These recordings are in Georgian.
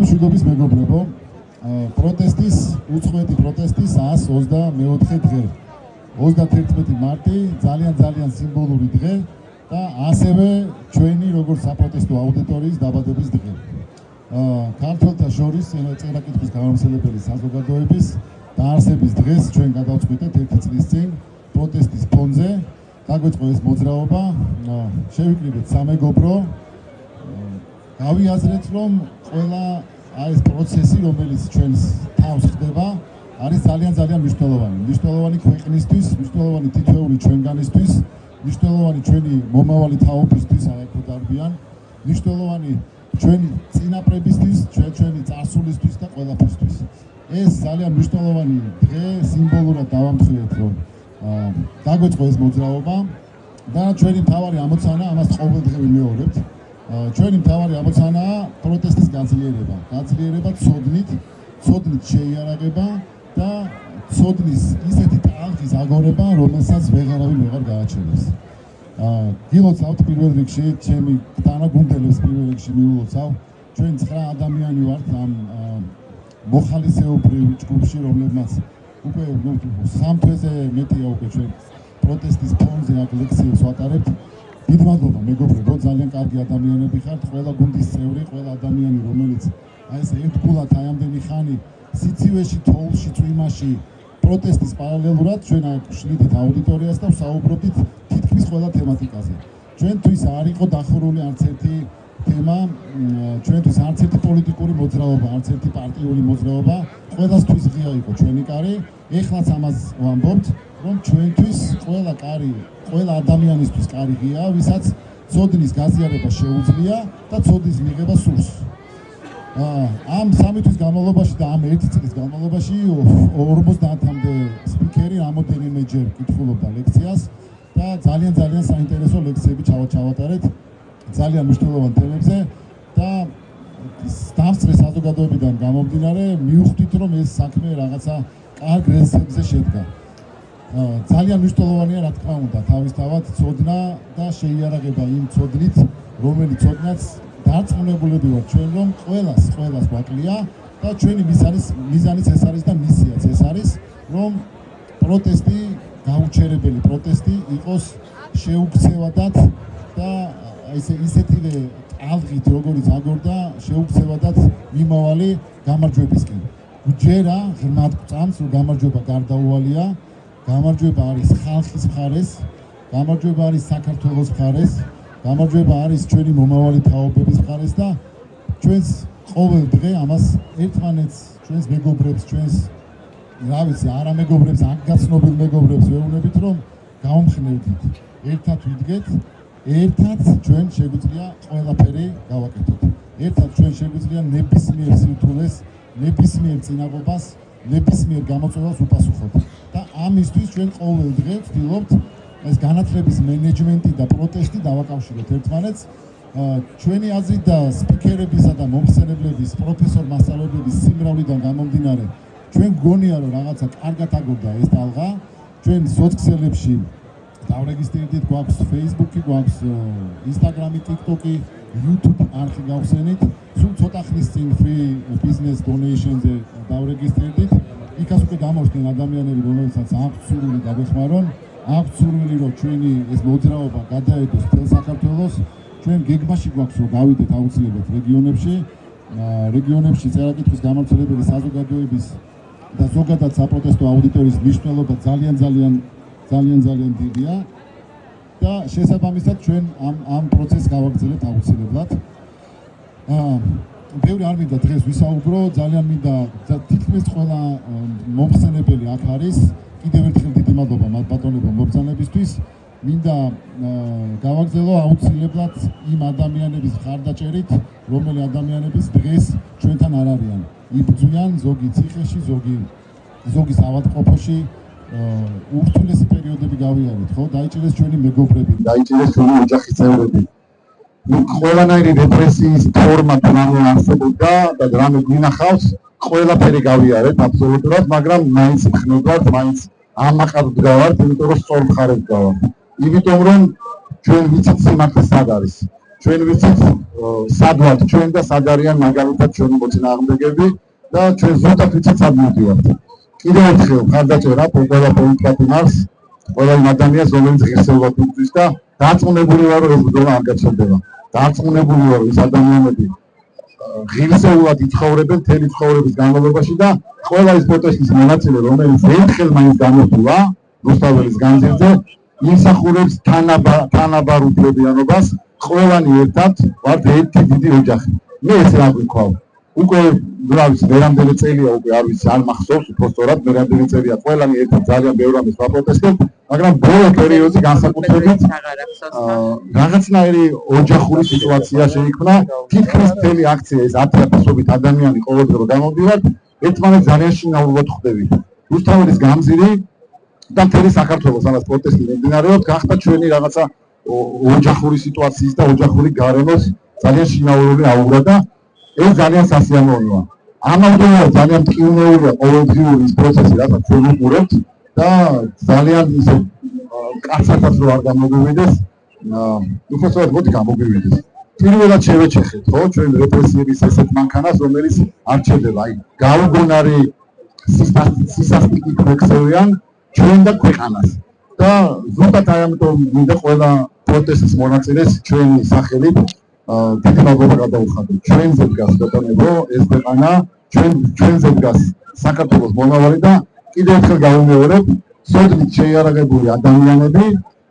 მშვიდობის მეგობრებო, პროტესტის უცხოეთი პროტესტის 124 დღე. 31 მარტი ძალიან სიმბოლური დღე და ასევე ჩვენი როგორც საპროტესტო აუდიტორიის დაბადების დღე. ქართველთა შორის წერა-კითხვის გამომცემლებელი საზოგადოების დაარსების დღეს ჩვენ გადავწყვიტეთ 1 წლის წინ პროტესტის ფონზე. დაგვეწყო ეს მოძრაობა, შევიკრიბეთ სამეგობრო, გავიაზრეთ რომ ყველა ეს პროცესი, რომელიც ჩვენს თავს ხდება, არის ძალიან მნიშვნელოვანი. მნიშვნელოვანი ქვეყნისთვის, მნიშვნელოვანი თითოეული ჩვენგანისთვის, მნიშვნელოვანი ჩვენი მომავალი თაობისთვის, აექო დარბიან, მნიშვნელოვანი ჩვენი წინაპრებისთვის, ჩვენი წარსულისთვის და ყველაფერთვის. ეს ძალიან მნიშვნელოვანი დღე, სიმბოლურად დავამხილეთ, რომ დაგვეწყო ეს მოძრაობა და ჩვენი მთავარი ამოცანა, ამას ყოველდღე ვიმეორებთ. ჩვენი მთავარი ამოცანაა პროტესტის გაძლიერება. გაძლიერება ცოდნით შეიარაღება და ცოდნის ისეთი ტალღის აგორება, რომელსაც ვეღარავინ ვეღარ გააჩენებს. გილოცავთ პირველ რიგში, ჩემი თანაგუნდელებს პირველ რიგში მიულოცავ. ჩვენ 9 ადამიანი ვართ ამ მოხალისეობრივ ჯგუფში, რომლებმაც უკვე სამ თვეზე მეტია უკვე ჩვენ პროტესტის ფონზე აქ ლექციებს ვატარებთ. დიდ მადლობა მეგობრებო, ძალიან კარგი ადამიანები ხართ, ყველა გუნდის წევრი, ყველა ადამიანი, რომელიც ეს ერთგულად აი ამდენი ხანი სიცივეში, თოვლში, წვიმაში პროტესტის პარალელურად ჩვენ აქ ვშლიდით აუდიტორიას და ვსაუბრობდით თითქმის ყველა თემატიკაზე. ჩვენთვის არ იყო დახურული არც ერთი თემა, ჩვენთვის არც ერთი პოლიტიკური მოძრაობა, არც ერთი პარტიული მოძრაობა, ყველასთვის ღია იყო ჩვენი კარი. ეხლაც ამას ვამბობთ, რომ ჩვენთვის ყველა კარი, ყველა ადამიანისთვის კარი ღია, ვისაც ცოდნის გაზიარება შეუძლია და ცოდნის მიღება სურს. ამ 3 თვის განმავლობაში და ამ 1 წლის განმავლობაში 50-მდე სპიკერი რამოდენიმეჯერ კითხულობდა ლექციას და ძალიან საინტერესო ლექციები ჩავატარეთ ძალიან მნიშვნელოვან თემებზე და დავსწრე საზოგადოებიდან გამომდინარე მივხვდით, რომ ეს საქმე რაღაცა კარგ რელსებზე შედგა. ძალიან მნიშვნელოვანია, რა თქმა უნდა, თავისთავად ცოდნა და შეიარაღება იმ ცოდნით, რომელიც ცოდნაც დარწმუნებულები ვართ ჩვენ, რომ ყველას გვაკლია და ჩვენი მიზანიც ეს არის და მისიაც ეს არის, რომ პროტესტი, გაუჩერებელი პროტესტი იყოს შეუქცევადად და ისეთივე ალღით, როგორც აგორდა, შეუქცევადად მიმავალი გამარჯვებისკენ. გვჯერა ღრმად გვწამს, რომ გამარჯვება გარდაუვალია. გამარჯვება არის ხალხის მხარეს, გამარჯვება არის საქართველოს მხარეს, გამარჯვება არის ჩვენი მომავალი თაობების მხარეს და ჩვენს ყოველ დღე ამას ერთმანეთს, ჩვენს მეგობრებს, ჩვენს რა ვიცი, არა მეგობრებს, ანგაცნობილ მეგობრებს ვეუბნებით, რომ გავამხნევდით, ერთად ვიდგეთ, ერთად ჩვენ შეგვიძლია ყველაფერი გავაკეთოთ. ერთად ჩვენ შეგვიძლია ნებისმიერ სირთულეს, ნებისმიერ წინაღობას, ნებისმიერ გამოწვევას უპასუხოთ. და ამისთვის ჩვენ ყოველ დღე ვცდილობთ ეს განათლების მენეჯმენტი და პროტესტი დავაკავშიროთ ერთმანეთს. ჩვენი აზრით და სპიკერებისა და მომხსენებლების, პროფესორ-მასწავლებლების სიმრავლიდან გამომდინარე, ჩვენ გონია, რომ რაღაცა კარგად აგორდა ეს ტალღა. ჩვენ სოციალებში დავრეგისტრირდით, გვაქვს Facebook-ი, გვაქვს Instagram-ი, TikTok-ი, YouTube არხი გავხსენით. სულ ცოტა ხნის წინ free business donation-ზე დავრეგისტრირდით. იქაც უკვე გამოჩნდნენ ადამიანები, რომელსაც აქვთ სურვილი გაგვეხმარონ, აქვთ სურვილი, რომ ჩვენი ეს მოძრაობა გადაედოს მთელ საქართველოს. ჩვენ გეგმაში გვაქვს, რომ გავიდეთ აუცილებლად რეგიონებში წერა-კითხვის გამავრცელებელი საზოგადოების და ზოგადად საპროტესტო აუდიტორიის მნიშვნელობა ძალიან დიდია და შესაბამისად ჩვენ ამ პროცესს გავაგრძელებთ აუცილებლად. ბევრი არ მინდა დღეს ვისაუბრო, ძალიან მინდა თითქმის ყველა მომხსენებელი აქ არის. კიდევ ერთხელ დიდი მადლობა ბატონებო მობრძანებისთვის. მინდა გავაგრძელო აუცილებლად იმ ადამიანების მხარდაჭერით, რომელი ადამიანების დღეს ჩვენთან არ არიან. იბრძვიან ზოგი ციხეში, ზოგი ავადმყოფოში, ურთულესი პერიოდები გავიარეთ, ხო? დაიჭირეს ჩვენი მეგობრები, დაიჭირეს ჩვენი ოჯახის წევრები. ყველანაირი რეპრესიის ფორმა თუ რამე არსებობდა და რამე გვინახავს, ყველაფერი გავიარეთ აბსოლუტურად, მაგრამ მაინც ხნებავთ, მაინც ამაყად ვდგავართ, იმიტომ რომ სწორ მხარეს ვდგავართ. იმიტომ რომ ჩვენ ვიცით სიმართლე სად არის. ჩვენ ვიცით სად ვართ ჩვენ და სად არიან მაგალითად ჩვენი მოწინააღმდეგეები და ჩვენ ზუსტად ვიცით სად მივდივართ. კიდევ ერთხელ მხარდაჭერა ყველა პოლიტიკათი მარს, ყველა იმ ადამიანს, რომელიც ღირსეულად უძვის და დარწმუნებული ვარ, რომ ეს ბრძოლა არ გაგრძელდება. დარწმუნებული ვარ, ის ადამიანები ღირსეულად იცხოვრებენ მთელი ცხოვრების განმავლობაში და ყველა ის პროტესტის მონაწილე, რომელიც ერთხელ მაინც გამოთვლა რუსთაველის განძილზე, იმსახურებს თანაბარ უფლებიანობას, ყველანი ერთად ვართ ერთი დიდი ოჯახი. მე ეს რა გვიქვა. უკვე რა ვიცი, მერამდელი წელია უკვე არ ვიცი, არ მახსოვს უბრალოდ მერამდელი წელია ყველანი ერთად ძალიან ბევრ ამას ვაპროტესტებთ, მაგრამ ბოლო პერიოდში განსაკუთრებით რაღაცნაირი ოჯახური სიტუაცია შეიქმნა. თითქმის მთელი აქცია ეს 10,000-ობით ადამიანი ყოველდღე გამოდივართ, ერთმანეთს ძალიან შინაურულად ხვდებით. რუსთაველის გამზირი და მთელი საქართველოს ამას პროტესტი მიმდინარეობს, გახდა ჩვენი რაღაცა ოჯახური სიტუაციის და ოჯახური გარემოს ძალიან შინაურული აურა და ეს ძალიან სასიამოვნოა. ამავდროულად ძალიან მტკივნეულია ყოველდღიური ის პროცესი, რასაც ჩვენ ვუყურებთ და ძალიან ისე კაცათაც რო არ გამოგვივიდეს, უბრალოდ მოდი გამოგვივიდეს. პირველად შევეჩეხეთ, ხო, ჩვენ რეპრესიების ესეთ მანქანას, რომელიც არ ჩერდება, აი, გაუგონარი სისასტიკით მოქცევიან ჩვენ და ქვეყანას. და ზუსტად აი ამიტომ მინდა ყველა პროტესტის მონაწილეს ჩვენი სახელით დიდი მადლობა გადაუხადოთ. ჩვენზე დგას ბატონებო, ეს ქვეყანა, ჩვენზე დგას საქართველოს მომავალი და კიდევ ერთხელ გავუმეორებ, სოდნით შეიარაღებული ადამიანები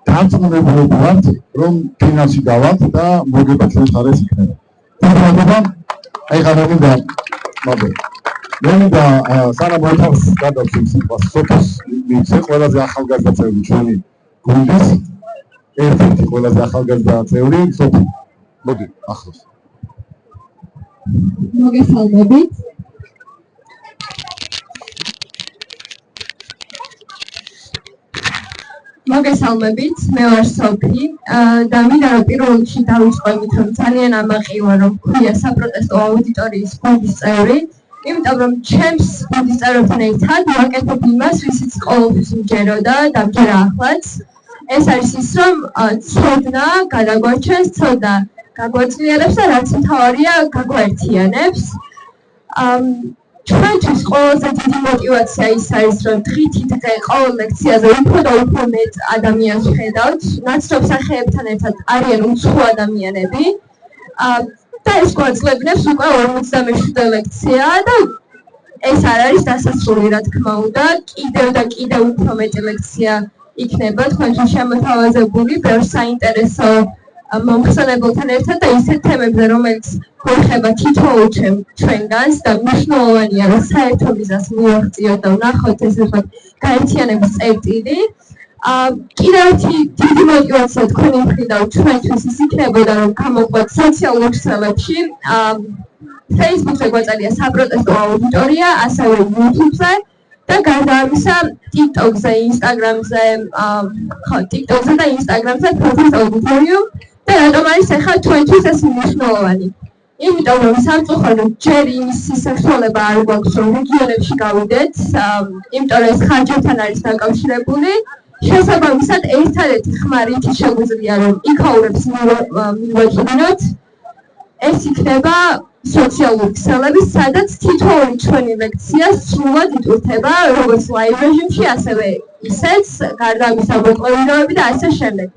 დარწმუნებული ვართ, რომ ფინალში გავალთ და მოგება ჩვენ ხარეს იქნება. დიდი მადლობა. აი ხარ მინდა მოდე სანამ მოთავს გადავცემ სიტყვას სოფოს მიცე ყველაზე ახალგაზრდა წევრი ჩვენი გუნდის ერთ-ერთი ყველაზე ახალგაზრდა წევრი სოფი. მოდი ახლოს. მოგესალმებით. მოგესალმებით, მე ვარ სოფი და მინდა რომ პირველ რიგში დავიწყოთ, რომ ძალიან ამაყივა რომ ქვია საპროტესტო აუდიტორიის გუნდის წევრი, იმიტომ რომ ჩემს გუნდის წევრებთან ერთად ვაკეთებ იმას, რისიც ყოველთვის მჯეროდა და მჯერა ახლაც. ეს არის ის, რომ ცოდნა გადაგვარჩენს, ცოდნა გაგვაძლიერებს და რაც მთავარია გაგვაერთიანებს. ჩვენთვის ყველაზე დიდი мотиваცია ის არის, რომ დღითიდღე ყოველ ლექციაზე უფრო და უფრო მეტ ადამიანს ვხედავთ, ნაცნობ სახეებთან ერთად არიან უცხო ადამიანები. და ეს გვაძლევს უკვე 57 ლექცია და ეს არ არის დასასრული, რა თქმა უნდა, კიდევ და კიდევ უფრო მეტი ლექცია იქნება თქვენთვის შემოთავაზებული ბევრ საინტერესო მომხსენებელთან ერთად და ისეთ თემებზე, რომელიც გვეხება თითოეულ ჩვენგანს და მნიშვნელოვანია, რომ საერთო მიზანს მივაღწიოთ და ვნახოთ ეს ერთად გაერთიანების წერტილი. კიდევ ერთი დიდი мотиваცია თქვენი მხრიდან ჩვენთვის ის იქნებოდა, რომ გამოყვეთ სოციალურ ქსელებში, Facebook-ზე გვაწადია საპროტესტო აუდიტორია, ასევე YouTube-ზე და გარდა ამისა TikTok-ზე, Instagram-ზე, TikTok-ზე და Instagram-ზე პროტესტ აუდიტორიუმ და რატომ არის ახლა ჩვენთვის ეს მნიშვნელოვანი? იმიტომ რომ სამწუხაროდ ჯერ იმის საშუალება არ გვაქვს, რომ რეგიონებში გავიდეთ, იმიტომ რომ ეს ხარჯებთან არის დაკავშირებული. შესაბამისად, ერთადერთი ხმარი ის შეგვიძლია, რომ იქაურებს მივაჭრინოთ. ეს იქნება სოციალური ქსელები, სადაც თითოეული ჩვენი ლექცია სრულად იტვირთება, როგორც ლაივ რეჟიმში, ასევე ისეც, გარდა ამისა მოკლევინებები და ასე შემდეგ.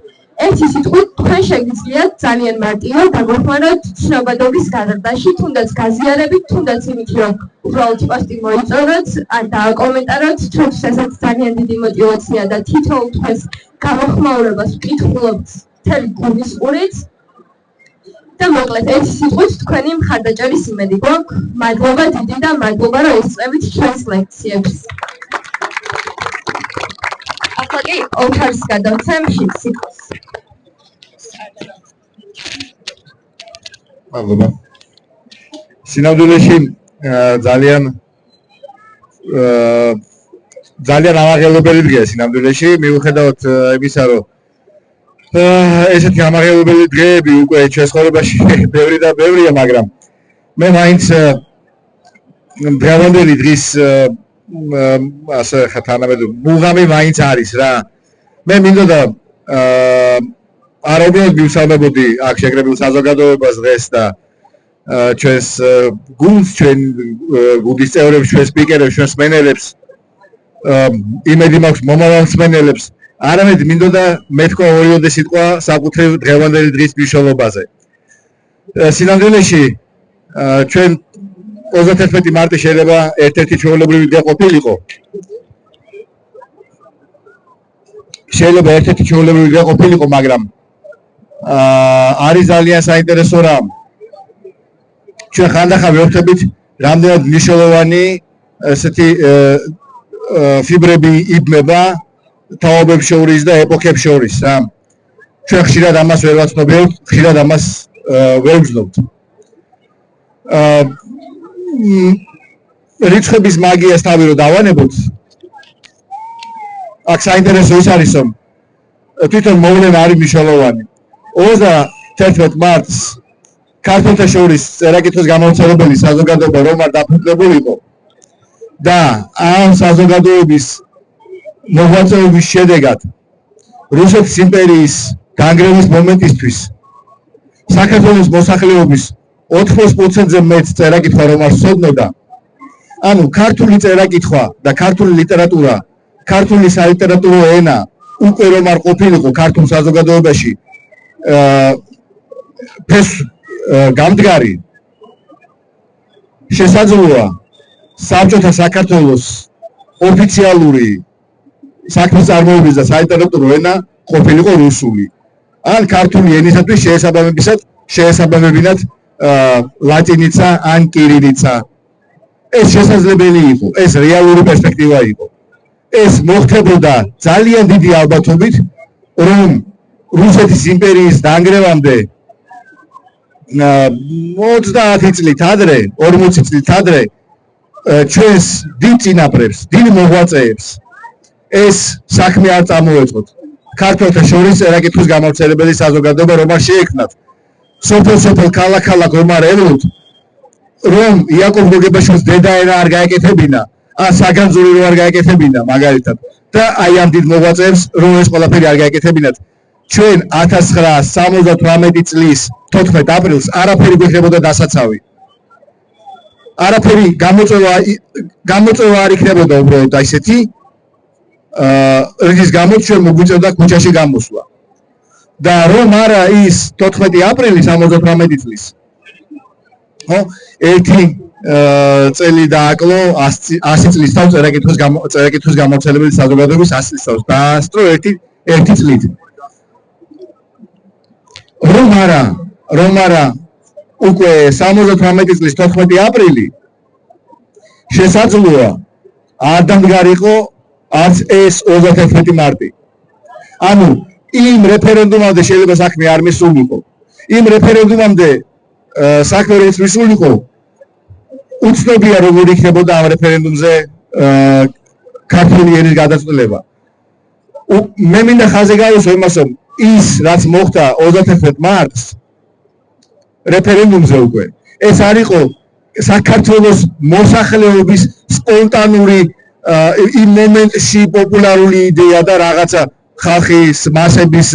ერთი სიტყვით, თქვენ შეგიძლიათ ძალიან მარტივად დაგვეხმაროთ ცნობადობის გაზრდაში, თუნდაც გაზიარებით, თუნდაც იმით, რომ უბრალოდ პოსტი მოიწონოთ, ან დააკომენტაროთ, ჩვენთვის ესეც ძალიან დიდი мотиваცია და თითოეულ თქვენს გამოხმაურებას ვკითხულობთ მთელი გუნდის ყურით. და მოკლედ, ერთი სიტყვით თქვენი მხარდაჭერის იმედი გვაქვს. მადლობა დიდი და მადლობა, რომ ესწრებით ჩვენს ლექციებს. ახლა კი ოქარს გადავცემ სიტყვას. მადლობა. სინამდვილეში ძალიან ამაღელებელი დღეა სინამდვილეში, მიუხედავად იმისა, რომ ესეთი ამაღელებელი დღეები უკვე ჩვენს ცხოვრებაში ბევრი და ბევრია, მაგრამ მე მაინც დღევანდელი დღის ასე თანამედროვე მუღამი მაინც არის რა. მე მინდოდა არაუბრალოდ მივსალმებოდი აქ შეკრებილ საზოგადოებას დღეს და ჩვენს გუნდს, ჩვენ გუნდის წევრებს, ჩვენს სპიკერებს, ჩვენს მენელებს, იმედი მაქვს მომავალ მსმენელებს. არამედ მინდოდა მეთქვა ორიოდე სიტყვა საკუთრივ დღევანდელი დღის მნიშვნელობაზე. სინამდვილეში ჩვენ 31 მარტი შეიძლება ერთ-ერთი ჩვეულებრივი დღე ყოფილიყო. შეიძლება ერთ-ერთი ჩვეულებრივი დღე ყოფილიყო, მაგრამ არის ძალიან საინტერესო რამ. ჩვენ ხანდახან ვეუბნებით, რამდენად მნიშვნელოვანი ესეთი ფიბრები იბმება თაობებს შორის და ეპოქებს შორის რა. ჩვენ ხშირად ამას ვერ ვაცნობიერებთ, ხშირად ამას ვერ ვგრძნობთ. რიცხვების მაგიას თავი რო დავანებოთ, აქ საინტერესო ის არის, რომ თვითონ მოვლენა არის მნიშვნელოვანი. 31 მარტს ქართველთა შორის წერა-კითხვის გამავრცელებელი საზოგადოება რომ არ დაფუძნებულიყო და ამ საზოგადოების მოღვაწეობის შედეგად რუსეთის იმპერიის განგრევის მომენტისთვის საქართველოს მოსახლეობის 80%-ზე მეტ წერა-კითხვა რომ არ სცოდნოდა, ანუ ქართული წერა-კითხვა და ქართული ლიტერატურა, ქართული სალიტერატურო ენა უკვე რომ არ ყოფილიყო ქართულ საზოგადოებაში გამდგარი, შესაძლოა საბჭოთა საქართველოს ოფიციალური საქმის წარმოების და სალიტერატურო ენა ყოფილიყო რუსული. ან ქართული ენისათვის შეესაბამებინათ ლატინიცა ან კირილიცა. ეს შესაძლებელი იყო, ეს რეალური პერსპექტივა იყო. ეს მოხდებოდა ძალიან დიდი ალბათობით, რომ რუსეთის იმპერიის დანგრევამდე 30 წლით ადრე, 40 წლით ადრე ჩვენს დიდ წინაპრებს, დიდ მოღვაწეებს ეს საქმე არ წამოეწყოთ. ქართველთა შორის წერა-კითხვის გამავრცელებელი საზოგადოება რომ არ შეექმნათ. სოფელ-სოფელ, ქალაქ-ქალაქ რომ არ ევლოთ, რომ იაკობ გოგებაშვილის დედაენა არ გაეკეთებინა, ან საგანძური რო არ გაეკეთებინა მაგალითად და აი ამ დიდ მოღვაწეებს რომ ეს ყველაფერი არ გაეკეთებინათ. ჩვენ 1978 წლის 14 აპრილს არაფერი გვექნებოდა დასაცავი. არაფერი გამოწვევა არ იქნებოდა უბრალოდ ისეთი, რის გამოც ჩვენ მოგვიწევდა ქუჩაში გამოსვლა. და რომ არა ის 14 აპრილი 78 წლის. ერთი წელი დააკლო 100 წლის თავს წერა-კითხვის გამავრცელებელი საზოგადოების 100 წლის თავს. დაასწრო ერთი წლით. რომ არა უკვე 78 წლის 14 აპრილი შესაძლოა არ დამდგარიყო არც ეს 31 მარტი. ანუ იმ რეფერენდუმამდე შეიძლება საქმე არ მისულიყო. იმ რეფერენდუმამდე საქმე რომ მისულიყო, უცნობია როგორ იქნებოდა ამ რეფერენდუმზე ქართული ენის გადაწყვეტილება. მე მინდა ხაზი გავუსვა იმას, რომ ის რაც მოხდა 31 მარტს რეფერენდუმზე უკვე, ეს არ იყო საქართველოს მოსახლეობის სპონტანური იმ მომენტში პოპულარული იდეა და რაღაცა ხალხის მასების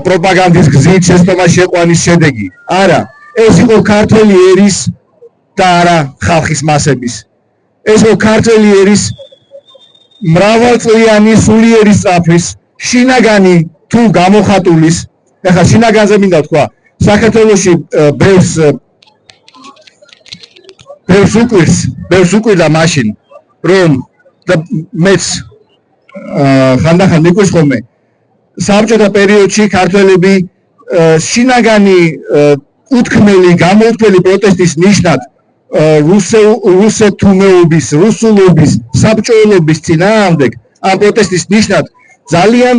პროპაგანდის გზით შეცდომა შეყვანის შედეგი. არა, ეს იყო ქართული ერის და არა ხალხის მასების. ეს იყო ქართული ერის მრავალწლიანი სულიერი სწაფის შინაგანი თუ გამოხატულის, ეხლა შინაგანზე მინდა თქვა, საქართველოში ბევრს უკვირდა მაშინ, რომ და მეც ხანდახან მიყვეს ხოლმე საბჭოთა პერიოდში ქართველები შინაგანი უთქმელი, გამოუთქმელი პროტესტის ნიშნად რუსეთუმეობის, რუსულობის, საბჭოელობის წინააღმდეგ ამ პროტესტის ნიშნად ძალიან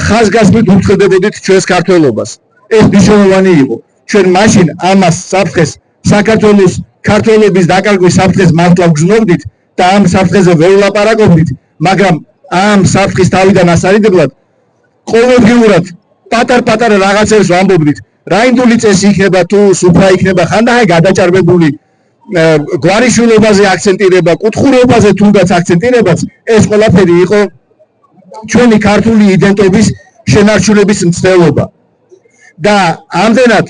ხაზგასმით უცხდებოდით ჩვენს ქართველობას. ეს მნიშვნელოვანი იყო. ჩვენ მაშინ ამას საფრთხეს საქართველოს ქართველების დაკარგვის საფრთხეს მართლა ვგრძნობდით და ამ საფრთხეზე ვერ ვლაპარაკობდით, მაგრამ ამ საფრთხის თავიდან ასარიდებლად ყოველდღიურად პატარ-პატარა რაღაცებს ვამბობდით. რაინდული წესი იქნება თუ სუფრა იქნება, ხანდახან გადაჭარბებული გვარიშვილობაზე აქცენტირება, კუთხურობაზე თუნდაც აქცენტირებაც, ეს ყველაფერი იყო ჩვენი ქართული იდენტობის შენარჩუნების მცდელობა. და ამდენად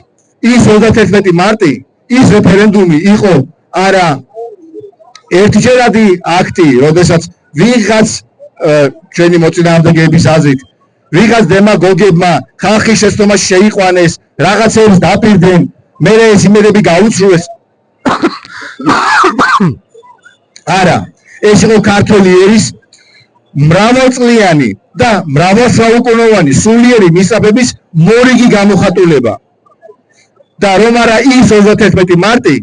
ის 31 მარტი ის რეფერენდუმი იყო არა ერთჯერადი აქტი, როდესაც ვიღაც ჩვენი მოწინააღმდეგეების აზრით ვიღაც დემაგოგებმა ხალხის შეცდომაში შეიყვანეს, რაღაცებს დაპირდნენ, მერე ეს იმედები გაუცრუეს. არა, ეს იყო ქართული ერის მრავალწლიანი და მრავალსაუკუნოვანი სულიერი მისწრაფების მორიგი გამოხატულება. და რომ არა ის 31 მარტი,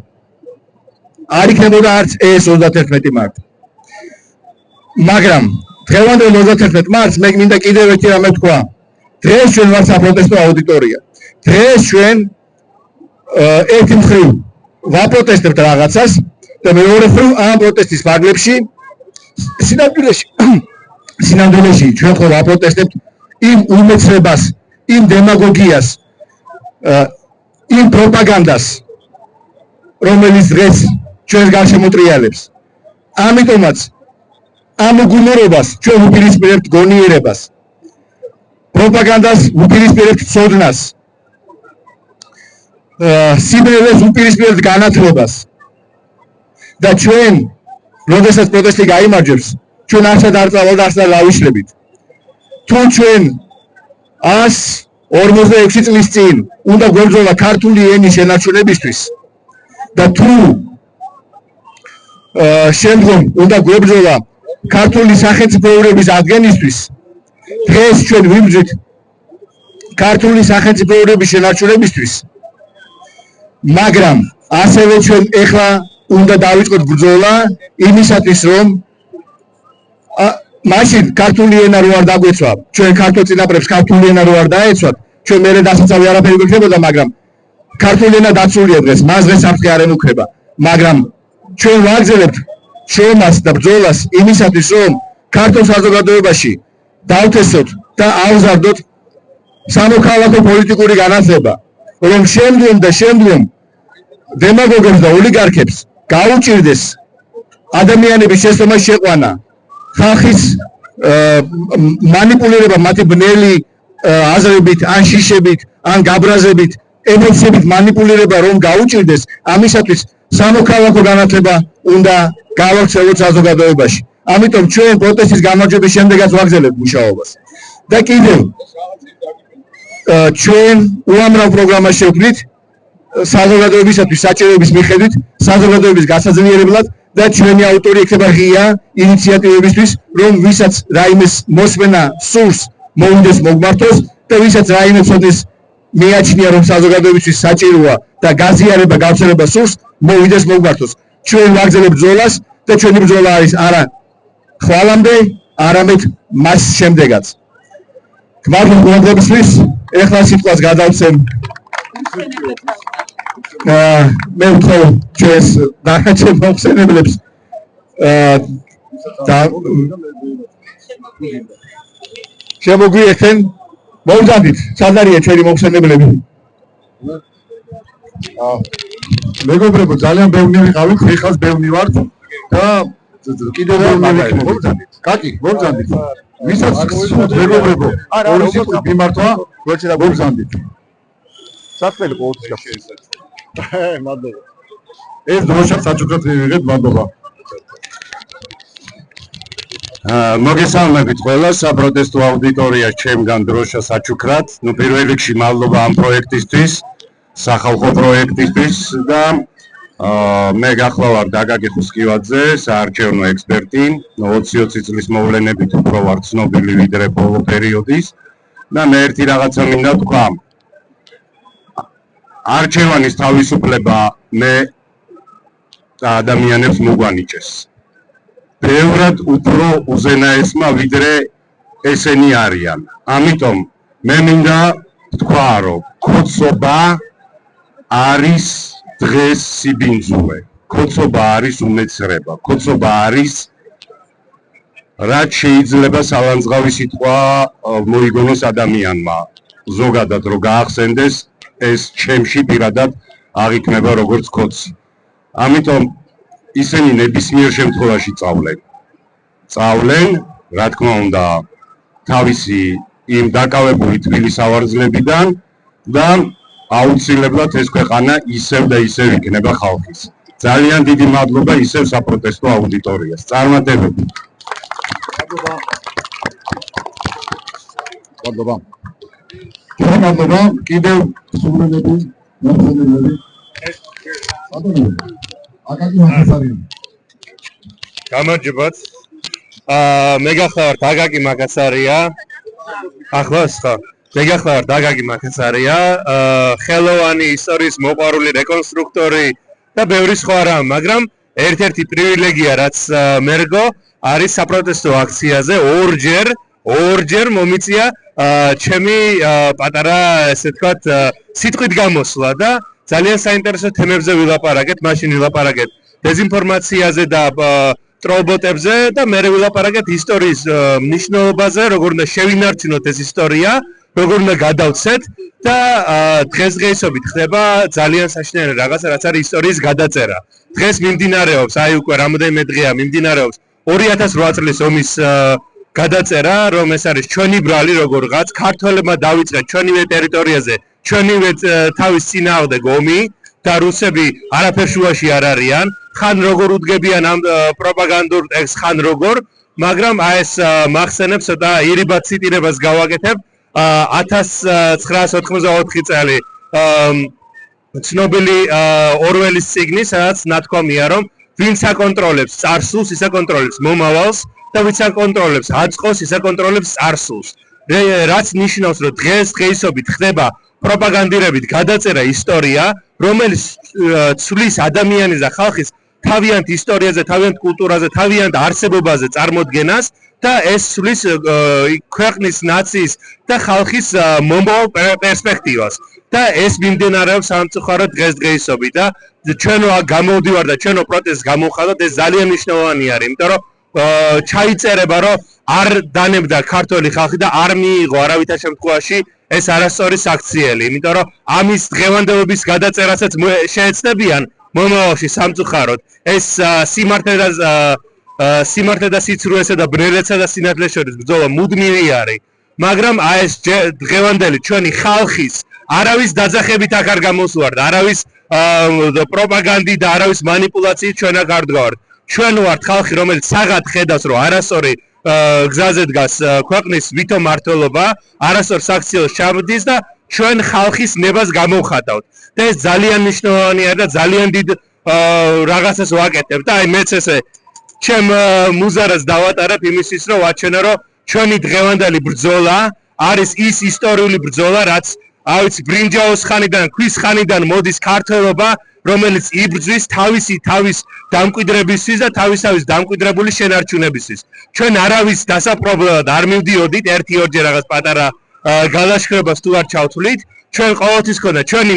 არ იქნებოდა არც ეს 31 მარტი. მაგრამ დღევანდელ 31 მარტს მე მინდა კიდევ ერთი რამე თქვა. დღეს ჩვენ ვართ საპროტესტო აუდიტორია. დღეს ჩვენ ერთი მხრივ ვაპროტესტებთ რაღაცას და მეორე მხრივ ამ პროტესტის ფარგლებში სინამდვილეში ჩვენ ხო ვაპროტესტებთ იმ უმეცრებას, იმ დემაგოგიას, იმ პროპაგანდას, რომელიც დღეს ჩვენს გარშემოტრიალებს. ამიტომაც ამ უგუნურობას ჩვენ ვუპირისპირებთ გონიერებას, პროპაგანდას ვუპირისპირებთ ცოდნას, სიბნელეს ვუპირისპირებთ განათლებას. და ჩვენ, როდესაც პროტესტი გაიმარჯვებს, ჩვენ არცად არ წავალ და არცად დავიშლებით. თუ ჩვენ 146 წლის წინ უნდა გვებრძოლა ქართული ენის შენარჩუნებისთვის და თუ შემდგომ უნდა გვებრძოლა ქართული სახელმწიფოეობის ადგენისთვის, დღეს ჩვენ ვიბრძვით ქართული სახელმწიფოეობის შენარჩუნებისთვის, მაგრამ ასევე ჩვენ ეხლა უნდა დავიწყოთ ბრძოლა იმისათვის, რომ მაშინ ქართული ენა რო არ დაგვეცვა, ჩვენ ქართულ წინაპრებს ქართული ენა რო არ დაეცვათ, ჩვენ მერე დასაცავი არაფერი გვექნებოდა, მაგრამ ქართული ენა დაცულია დღეს, მას დღეს საფრთხე არ ემუქრება, მაგრამ ჩვენ ვაგრძელებთ შრომას და ბრძოლას იმისათვის, რომ ქართულ საზოგადოებაში დავთესოთ და ავზარდოთ სამოქალაქო პოლიტიკური განათლება, რომ შემდგომ დემაგოგებს და ოლიგარქებს გაუჭირდეს ადამიანების შეცდომაში შეყვანა, ხალხის მანიპულირება მათი ბნელი აზრებით, ან შიშებით, ან გაბრაზებით, ემოციებით მანიპულირება რომ გაუჭირდეს, ამისათვის სამოქალაქო განათლება უნდა გავავრცელოთ საზოგადოებაში. ამიტომ ჩვენ პროტესტის გამარჯვების შემდეგაც ვაგრძელებთ მუშაობას. და კიდევ ჩვენ უამრავ პროგრამას შევქმნით საზოგადოებისათვის საჭიროების მიხედვით, საზოგადოების გასაძლიერებლად და ჩვენი ავტორი იქნება ღია ინიციატივებისთვის, რომ ვისაც რაიმეს მოსმენა სურს, მოვიდეს მოგმართოს და ვისაც რაიმე ცოდნის მიაჩნია, რომ საზოგადოებისთვის საჭიროა და გაზიარება, გავრცელება სურს, მოვიდეს მოგმართოს. ჩვენ ვაგრძელებთ ბრძოლას და ჩვენი ბრძოლა არის არა ხვალამდე, არამედ მას შემდეგაც. გმართ ყურადღებისთვის, ეხლა სიტყვას გადავცემ მე ვთხოვ ჩვენს დანარჩენ მოხსენებლებს და შემოგვიერთენ, მოვზადით, სად არიან ჩვენი მოხსენებლები? მეგობრებო, ძალიან ბევრი ვიყავით, ხეხას ბევრი ვართ და კიდევ ბევრი მოვზადით. კაკი, მოვზადით. ვისაც გსურთ მეგობრებო, ორი სიტყვით მიმართვა, მოვზადით. საწყელი ყოველთვის გახსოვს. მადლობა. ეს დროშა საჩუქრად მივიღეთ, მადლობა. მოგესალმებით ყველას, საპროტესტო აუდიტორია ჩემგან დროშა საჩუქრად. პირველ რიგში მადლობა ამ პროექტისთვის, სახალხო პროექტისთვის და მე გახლავარ დაგაგი ხუსკივაძე, საარჩევნო ექსპერტი, 20 წლის მოვლენებით უფრო ვარ ცნობილი ვიდრე ბოლო პერიოდის და მე ერთი რაღაცა მინდა თქვა. არჩევანის თავისუფლება მე ადამიანებს მოგვანიჭეს. ბევრად უფრო უზენაესმა ვიდრე ესენი არიან. ამიტომ მე მინდა თქვა, რომ ქოცობა არის დღეს სიბინძურე. ქოცობა არის უმეცრება. ქოცობა არის რაც შეიძლება სალანძღავი სიტყვა მოიგონოს ადამიანმა. ზოგადად რო გაახსენდეს ეს ჩემში პირადად აღიქმება როგორც ქოცი. ამიტომ ისინი ნებისმიერ შემთხვევაში წავლენ, რა თქმა უნდა, თავისი იმ დაკავებული თბილის ავარზლებიდან და აუცილებლად ეს ქვეყანა ისევ და ისევ იქნება ხალხის. ძალიან დიდი მადლობა ისევ საპროტესტო აუდიტორიას. წარმატებები. მადლობა. მადლობა. კიდევ სულელები, მოხდენილები. აკაკი მაკასარიანი. გამარჯობათ. მე გახლავართ აკაკი მაკასარია. ახლავს ხო? მე გახლავართ აკაკი მაკასარია, ხელოვანი ისტორიის მოყვარული რეკონსტრუქტორი და ბევრი სხვა რამ, მაგრამ ერთ-ერთი პრივილეგია რაც მერგო არის საპროტესტო აქციაზე ორჯერ მომიწია ჩემი პატარა ესე ვთქვათ სიტყვით გამოსვლა და ძალიან საინტერესო თემებზე ვილაპარაკეთ, მაშინ ვილაპარაკეთ დეზინფორმაციაზე და ტროლბოტებზე და მე ვილაპარაკეთ ისტორიის მნიშვნელობაზე, როგორ უნდა შევინარჩუნოთ ეს ისტორია, როგორ უნდა გადავცეთ და დღესდღეობით ხდება ძალიან საშინელი რაღაცა, რაც არის ისტორიის გადაწერა. დღეს მიმდინარეობს, აი უკვე რამოდენიმე დღეა მიმდინარეობს 2008 წლის ომის გადაწერა, რომ ეს არის ჩვენი ბრალი როგორღაც, ქართველებმა დავიწყეთ ჩვენივე ტერიტორიაზე, ჩვენივე თავის წინააღმდეგ ომი და რუსები არაფერ შუაში არ არიან, ხან როგორ უდგებიან ამ პროპაგანდურ ტექსტს, ხან როგორ, მაგრამ აი ეს მახსენებს ცოტა ირიბად ციტირებას გავაკეთებ 1984 წელი ცნობილი ორველის წიგნი, სადაც ნათქვამია, რომ ვინც აკონტროლებს წარსულს, ის აკონტროლებს მომავალს და ვინც აკონტროლებს აწყოს, ის აკონტროლებს წარსულს. რაც ნიშნავს, რომ დღესდღეობით ხდება პროპაგანდირებით გადაწერა ისტორია, რომელიც ცვლის ადამიანის და ხალხის თავიანთ ისტორიაზე, თავიანთ კულტურაზე, თავიანთ არსებობაზე წარმოდგენას და ეს ცვლის ქვეყნის, ნაციის და ხალხის მომავალ პერსპექტივას. და ეს მიმდინარეობს სამწუხაროდ დღესდღეობით და ჩვენო გამოვდივარ და ჩვენო პროტესტს გამოვხადოთ, ეს ძალიან მნიშვნელოვანი არის, იმიტომ რომ ჩაიწერება, რომ არ დანებდა ქართველი ხალხი და არ მიიღო არავითარ შემთხვევაში ეს არასწორი საქციელი, იმიტომ რომ ამის დღევანდელობის გადაწერასაც შეეცდებიან მომავალში სამწუხაროდ. ეს სიმართლე და სიცრუესა და ბრერეცსა და სინათლეს შორის ბრძოლა მუდმივი არის, მაგრამ აი ეს დღევანდელი ჩვენი ხალხის არავის დაძახებით აქ არ გამოსვართ, არავის პროპაგანდით და არავის მანიპულაციით ჩვენ აქ არ დგავართ. ჩვენ ვართ ხალხი, რომელიც საღად ხედავს, რომ არასწორი გზაზე დგას ქვეყნის ვითო მართლობა, არასწორ საქციელს ჩაბდის და ჩვენ ხალხის ნებას გამოვხატავთ. და ეს ძალიან მნიშვნელოვანია და ძალიან დიდ რაღაცას ვაკეთებ და აი მეც ესე ჩემ მუზარას დავატარებ იმისთვის, რომ ვაჩვენო, რომ ჩვენი დღევანდელი ბრძოლა არის ის ისტორიული ბრძოლა, რაც ავიც ბრინჯაოს ხანიდან, ქვის ხანიდან მოდის ქართველობა, რომელიც იბრძვის თავის დამკვიდრებისთვის და თავის დამკვიდრებული შენარჩუნებისთვის. ჩვენ არავის დასაპრობლად არ მივდიოდით, ერთი-ორჯერ რაღაც პატარა გალაშქრებას თუ არ ჩავთვლით, ჩვენ ყოველთვის ქონდა ჩვენი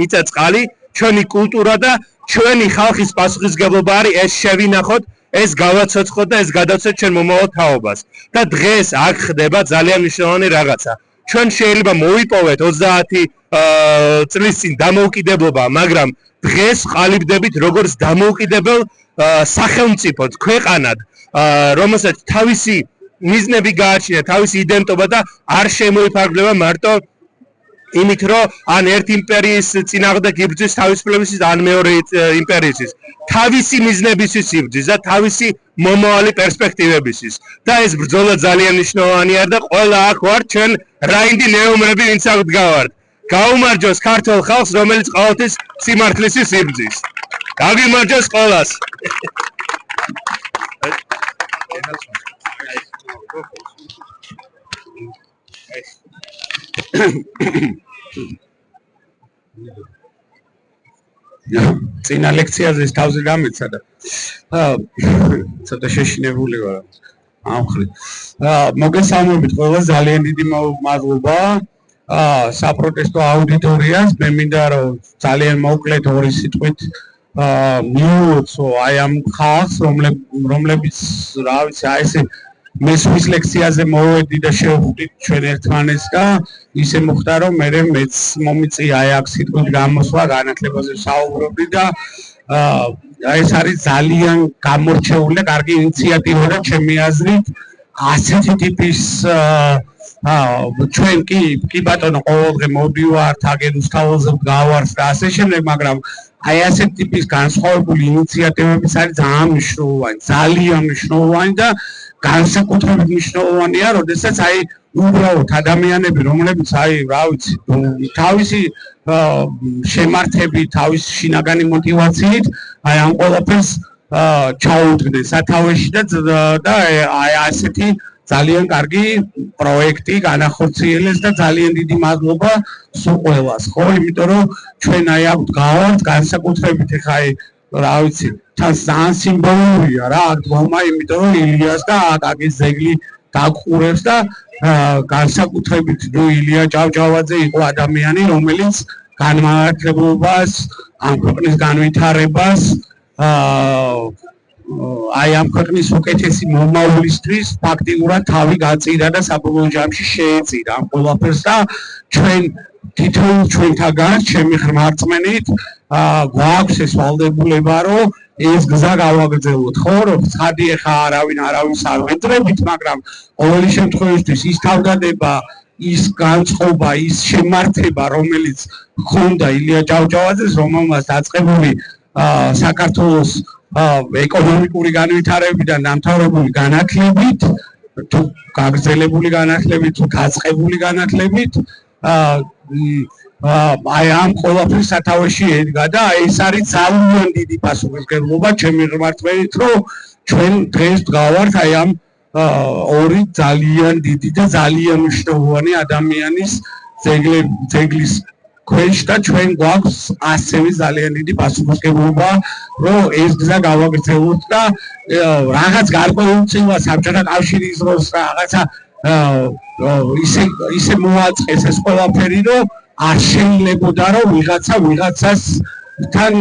მიწა წყალი, ჩვენი კულტურა და ჩვენი ხალხის პასუხისგებლობა არის ეს შევინახოთ, ეს გავაცოცხლოთ და ეს გადავცეთ ჩვენ მომავალ თაობას. და დღეს აქ ხდება ძალიან მნიშვნელოვანი რაღაცა. ჩვენ შეიძლება მოვიპოვეთ 30 წლის წინ დამოუკიდებლობა, მაგრამ დღეს ყალიბდებით როგორც დამოუკიდებელ სახელმწიფოდ, ქვეყანად, რომელსაც თავისი მიზნები გააჩნია, თავისი იდენტობა და არ შემოიფარგლება მარტო იმით, რომ ან ერთ იმპერიის წინააღმდეგ იბრძვის თავისუფლებისთვის, ან მეორე იმპერიისთვის. თავისი მიზნებისთვის იბრძვის და თავისი მომავალი პერსპექტივებისთვის. და ეს ბრძოლა ძალიან მნიშვნელოვანია და ყველა აქ ვარ ჩვენ რაინდი ნეომრები, ვინც აქ დგავართ. გაუმარჯოს ქართულ ხალხს, რომელიც ყოველთვის სიმართლისთვის იბრძვის. გაგიმარჯოს ყველას. წინა ლექციაზე თავზე გამეცა და ცოტა შეშინებული ვარ ამ ხრით. მოგესალმებით ყველას, ძალიან დიდი მადლობა საპროტესტო აუდიტორიას. მე მინდა რომ ძალიან მოკლედ ორი სიტყვით მიულოცო აი ამ ხალხს, რომლებიც რა ვიცი, აი ესე მესმის ლექციაზე მოვედი და შევხვდით ჩვენ ერთმანეთს და ისე მოხდა რომ მეც მომიწია აი აქ სიტყვით გამოსვლა, განათლებაზე საუბრობდი და ეს არის ძალიან გამორჩეული და კარგი ინიციატივა და ჩემი აზრით ასეთი ტიპის ჩვენ კი ბატონო ყოველდღე მოდივართ აგენოს თავზე გავართ და ასე შემდეგ, მაგრამ აი ასეთ ტიპის განსხვავებული ინიციატივების არის ძალიან მნიშვნელოვანი და განსაკუთრებით მნიშვნელოვანია, როდესაც აი უბრალოდ ადამიანები, რომლებიც აი რა ვიცი, თავისი შემართებით, თავისი შინაგანი მოტივაციით აი ამ ყველაფერს ჩაუდგნენ სათავეში და აი ასეთი ძალიან კარგი პროექტი განახორციელეს და ძალიან დიდი მადლობა სულ ყველას, ხო, იმიტომ რომ ჩვენ აი აქ გავართ განსაკუთრებით ეხა აი რა ვიცი, თან ძალიან სიმბოლურია რა აქ დგომა, იმიტომ რომ ილიას და აკაკის ძეგლი დაგყურებს და განსაკუთრებით ილია ჭავჭავაძე იყო ადამიანი, რომელიც განმანათლებლობას, ამ ქვეყნის განვითარებას აი ამ ქვეყნის უკეთესი მომავლისთვის ფაქტიურად თავი გაწირა და საბოლოო ჯამში შეეწირა ამ ყველაფერს და ჩვენ თითოეულ ჩვენთაგან ჩემი ხმარწმენით გვაქვს ეს ვალდებულება რომ ეს გზა გავაგრძელოთ, ხო, რომ ცხადი ეხა არავის არ ვენდრებით, მაგრამ ყოველი შემთხვევაში ის თავდადება, ის განწყობა, ის შემართება, რომელიც ჰქონდა ილია ჭავჭავაძეს, რომელმაც დაწყებული საქართველოს ეკონომიკური განვითარებიდან დამთავრებული განათლებით, თუ გაგრძელებული განათლებით, თუ დაწყებული განათლებით, აი ამ ყველაფრის სათავეში ედგა და ეს არის ძალიან დიდი პასუხისმგებლობა ჩემი ხმარწმენით, რომ ჩვენ დღეს ვდგავართ აი ამ ორი ძალიან დიდი და ძალიან მნიშვნელოვანი ადამიანის ძეგლის ქვეშ და ჩვენ გვაქვს ასევე ძალიან დიდი პასუხისმგებლობა, რომ ეს გზა გავაგრძელოთ და რაღაც გარკვეულწილად საბჭოთა კავშირის დროს რაღაცა ისე მოაწყეს ეს ყველაფერი, რომ არ შეიძლებოდა რომ ვიღაცასთან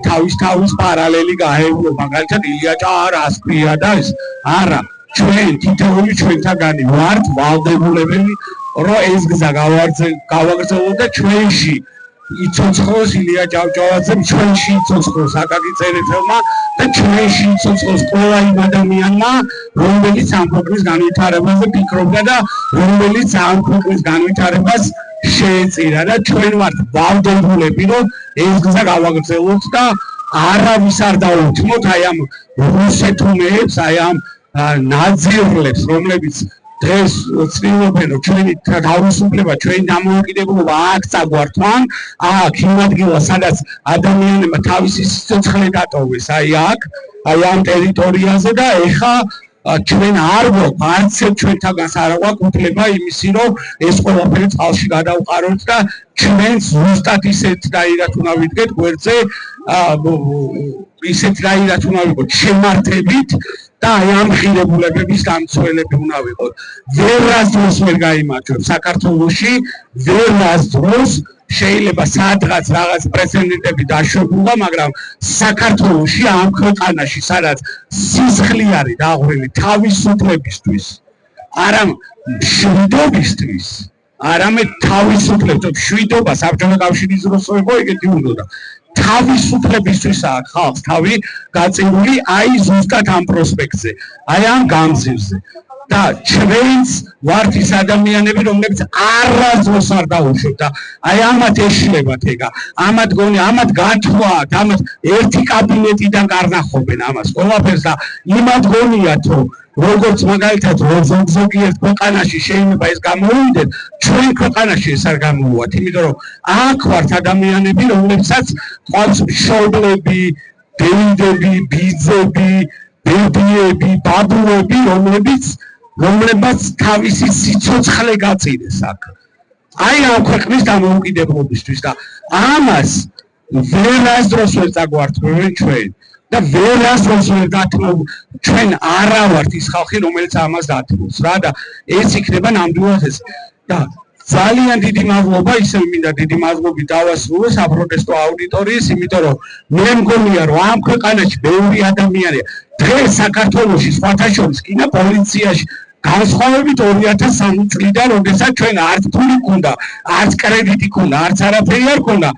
თავის პარალელი გაევლო, მაგალითად ილია ჭავჭავაძე ქვია და ეს არა, ჩვენ თითოეული ჩვენთაგანი ვართ ვალდებულები, რომ ეს გზა გავაგრძელოთ და ჩვენში იცოცხლოს ილია ჭავჭავაძე, ჩვენში იცოცხლოს აკაკი წერეთელმა და ჩვენში იცოცხლოს ყველა იმ ადამიანმა, რომელიც ამ ქვეყნის განვითარებაზე ფიქრობდა და რომელიც ამ ქვეყნის განვითარებას შეეწირა და ჩვენ ვართ ვალდებულები, რომ ეს გზა გავაგრძელოთ და არავის არ დაუთმოთ აი ამ რუსეთუნებს, აი ამ ნაძიებლებს, რომლებიც დღეს ცდილობენ, რომ ჩვენი თავისუფლება, ჩვენი დამოუკიდებლობა აქ წაგვართვან, აქ იმ ადგილას, სადაც ადამიანებმა თავისი სიცოცხლე დატოვეს, აი აქ, აი ამ ტერიტორიაზე და ეხა ჩვენ არ გვაქვს არც ჩვენთაგანს არ გვაქვს უფლება იმისი, რომ ეს ყველაფერი წყალში გადავყაროთ და ჩვენ ზუსტად ისეთ რაირად უნდა ვიდგეთ გვერდზე, ისეთ რაირად უნდა ვიყოთ შემართებით და აი ამ ღირებულებების გამცველები უნდა ვიყოთ. ვერასდროს ვერ გაიმარჯვებს საქართველოში, ვერასდროს შეიძლება სადღაც რაღაც პრეცედენტები დაშვებულა, მაგრამ საქართველოში ამ ქვეყანაში, სადაც სისხლი არის დაღვრილი თავისუფლებისთვის, არა მშვიდობისთვის, არამედ თავისუფლებას, მშვიდობა საბჭოთა კავშირის დროს იყო ეგეთი უნდა. თავისუფლებისთვის აქვს ხალხს თავი გაწეული აი ზუსტად ამ პროსპექტზე, აი ამ გამზირზე. და ჩვენც ვართ ის ადამიანები, რომლებიც არასდროს არ დაუშვებთ და აი ამათ ეშლებათ ეგა, ამათ გონი, ამათ გათვლათ, ამათ ერთი კაბინეტიდან გარნახობენ ამას ყველაფერს და იმათ გონიათ, რომ როგორც მაგალითად ზოგიერთ ქვეყანაში შეიძლება ეს გამოვიდეთ, ჩვენ ქვეყანაში ეს არ გამოვიათ, იმიტომ რომ აქ ვართ ადამიანები, რომლებსაც ყავს მშობლები, დეიდები, ბიძები, ბებიები, ბაბუები, რომლებიც თავისი სიცოცხლე გაწირეს აქ. აი ამ ქვეყნის დამოუკიდებლობისთვის და ამას ვერასდროს ვერ წაგვართმევენ ჩვენ და ვერასდროს ვერ დათმობ ჩვენ არა ვართ ის ხალხი, რომელიც ამას დათმობს რა და ეს იქნება ნამდვილად ეს და ძალიან დიდი მადლობა, ისევ მინდა დიდი მადლობით დავასრულო საპროტესტო აუდიტორიის, იმიტომ რომ მე მგონია, რომ ამ ქვეყანაში ბევრი ადამიანია დღეს საქართველოში სხვათა შორის კიდე პოლიციაში განსხვავებით 2003 წლიდან, როდესაც ჩვენ არც ფული გქონდა, არც კრედიტი გქონდა, არც არაფერი არ გქონდა,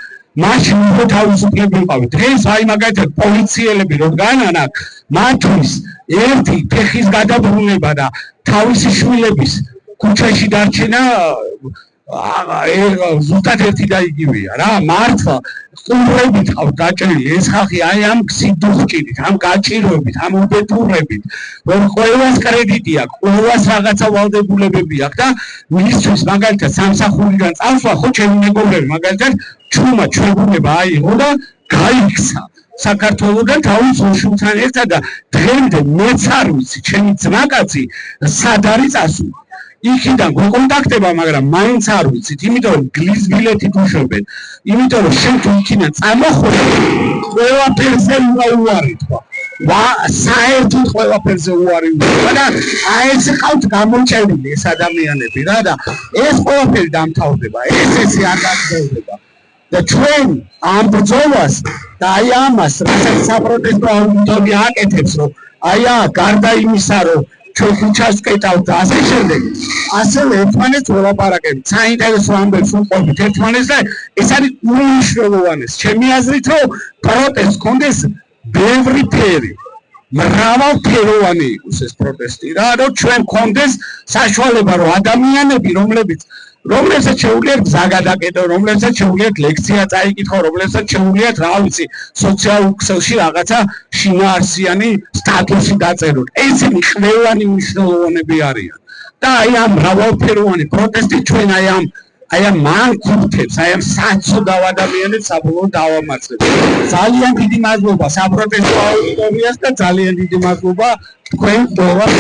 მაშინ უფრო თავისუფლები ვიყავით. დღეს აი მაგალითად პოლიციელები როდგანან აქ მათთვის ერთი ფეხის გადაბრუნება და თავისი შვილების ქუჩაში დარჩენა ზუსტად ერთი და იგივეა რა მართლა ყურებით ყავთ დაჭრილი ეს ხალხი აი ამ გზიდუხკით ამ გაჭირვებით ამ უბედურებით რომ ყველას კრედიტი აქვს ყველას რაღაცა ვალდებულებები აქვს და მისთვის მაგალითად სამსახურიდან წავსვა ხო ჩემი მეგობრები მაგალითად ჩუმა ჩვეულებრივ აიღო და გაიქცა საქართველოსთან თავის ოშულთან ერთად და დღემდე მეც არ ვიცი ჩემი ძმაკაცი სად არის წასული იქიდან გეკონტაქტება, მაგრამ მაინც არ ვიცით, იმიტომ რომ გლის ბილეთით უშვებენ. იმიტომ რომ შენ თუ იქიდან წამოხვიდე, ყველაფერზე უარი თქვა. საერთოდ ყველაფერზე უარი თქვა და აი ეს ყავთ გამოჭერილი ეს ადამიანები რა და ეს ყველაფერი დამთავრდება. ესე არ გაგრძელდება. და ჩვენ ამ ბრძოლას და აი ამას, რასაც საპროტესტო აუდიტორია აკეთებს, რომ აი გარდა იმისა, რომ ჩვენ ხუჩას ვკეტავთ და ასე შემდეგ. ასევე ერთმანეთს ველაპარაკებით. საინტერესო ამბებს ვუყვებით ერთმანეთს და ეს არის უმნიშვნელოვანესი. ჩემი აზრით, რომ პროტესტს კონდეს ბევრი ფერი. მრავალფეროვანი იყოს ეს პროტესტი რა, რომ ჩვენ კონდეს საშუალება, რომ ადამიანები, რომლებსაც შეუძლიათ გზა გადაკეტონ, რომლებსაც შეუძლიათ ლექცია წაიკითხო, რომლებსაც შეუძლიათ რა ვიცი, სოციალურ ქსელში რაღაცა შინაარსიანი სტატუსი დაწერონ. ესენი ყველანი მნიშვნელოვანები არიან. და აი ამ მრავალფეროვანი პროტესტი ჩვენ აი ამ მანქურთებს, აი ამ საცოდავ ადამიანებს საბოლოოდ დავამარცხებთ. ძალიან დიდი მადლობა საპროტესტო აუდიტორიას და ძალიან დიდი მადლობა თქვენ ყველას.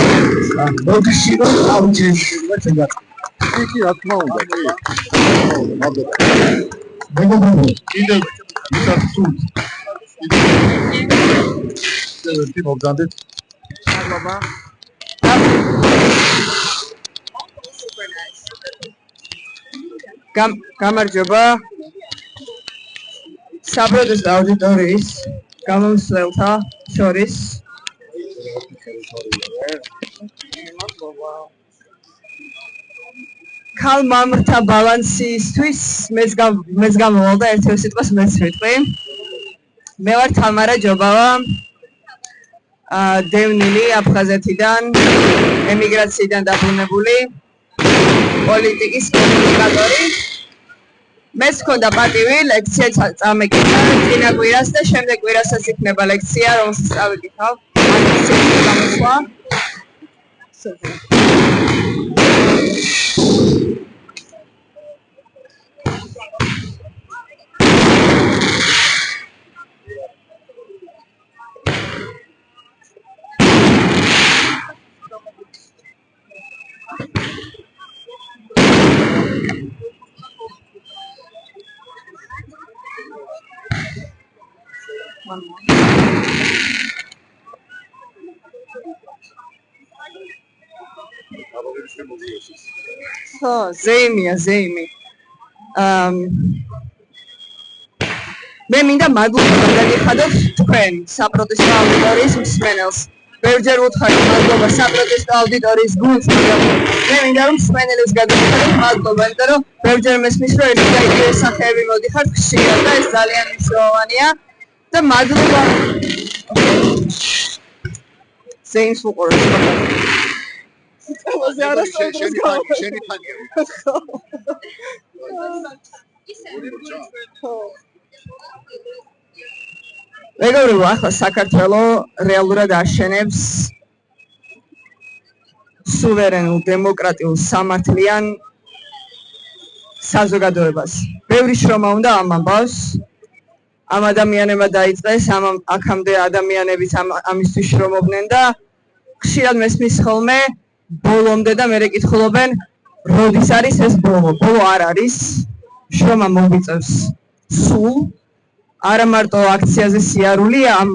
მოგიში რომ აუჯენსება შეგაწყო. კი რა თქმა უნდა მადლობა მეგობრებო კიდევ ვიტყოდ სულ ერთი მოგდანდეთ მადლობა გამარჯობა საპროტესტო აუდიტორიის გამომცემელთა შორის ქალმამრთა ბალანსისთვის მეც გამოვალ და ერთ სიტყვას მეც ვიტყვი. მე ვარ თამარა ჯობავა, დევნილი აფხაზეთიდან, ემიგრაციიდან დაბრუნებული, პოლიტიკის კომუნიკატორი. მეც მქონდა პატივი ლექცია წამეკითხა წინა კვირას და შემდეგ კვირასაც იქნება ლექცია, რომელსაც წავიკითხავ. გამოსვლა. ზეიმი. მე მინდა მადლობა გადაგიხადოთ თქვენ საპროტესტო აუდიტორიის მსმენელს. ბევრჯერ ვუთხარი მადლობა საპროტესტო აუდიტორიის გუნდს, მაგრამ მე მინდა რომ მსმენელებს გადაგიხადოთ მადლობა, იმიტომ რომ ბევრჯერ მესმის რომ ერთი და იგივე სახეები მოდიხართ ხშირად და ეს ძალიან მნიშვნელოვანია და მადლობა ზეიმს უყურებთ. ყველაზე არასოდეს შენი ფანია. მეგობრებო, ახლა საქართველოს რეალურად აშენებს სუვერენულ დემოკრატიულ სამართლიან საზოგადოებას. ბევრი შრომა უნდა ამ ამბავს. ამ ადამიანებმა დაიწყეს, აქამდე ადამიანებიც ამისთვის შრომობდნენ და ხშირად მესმის ხოლმე ბოლომდე და მერე კითხულობენ, როდის არის ეს ბოლო? ბოლო არ არის. შრომა მომიწევს სულ. არა მარტო აქციაზე სიარულია ამ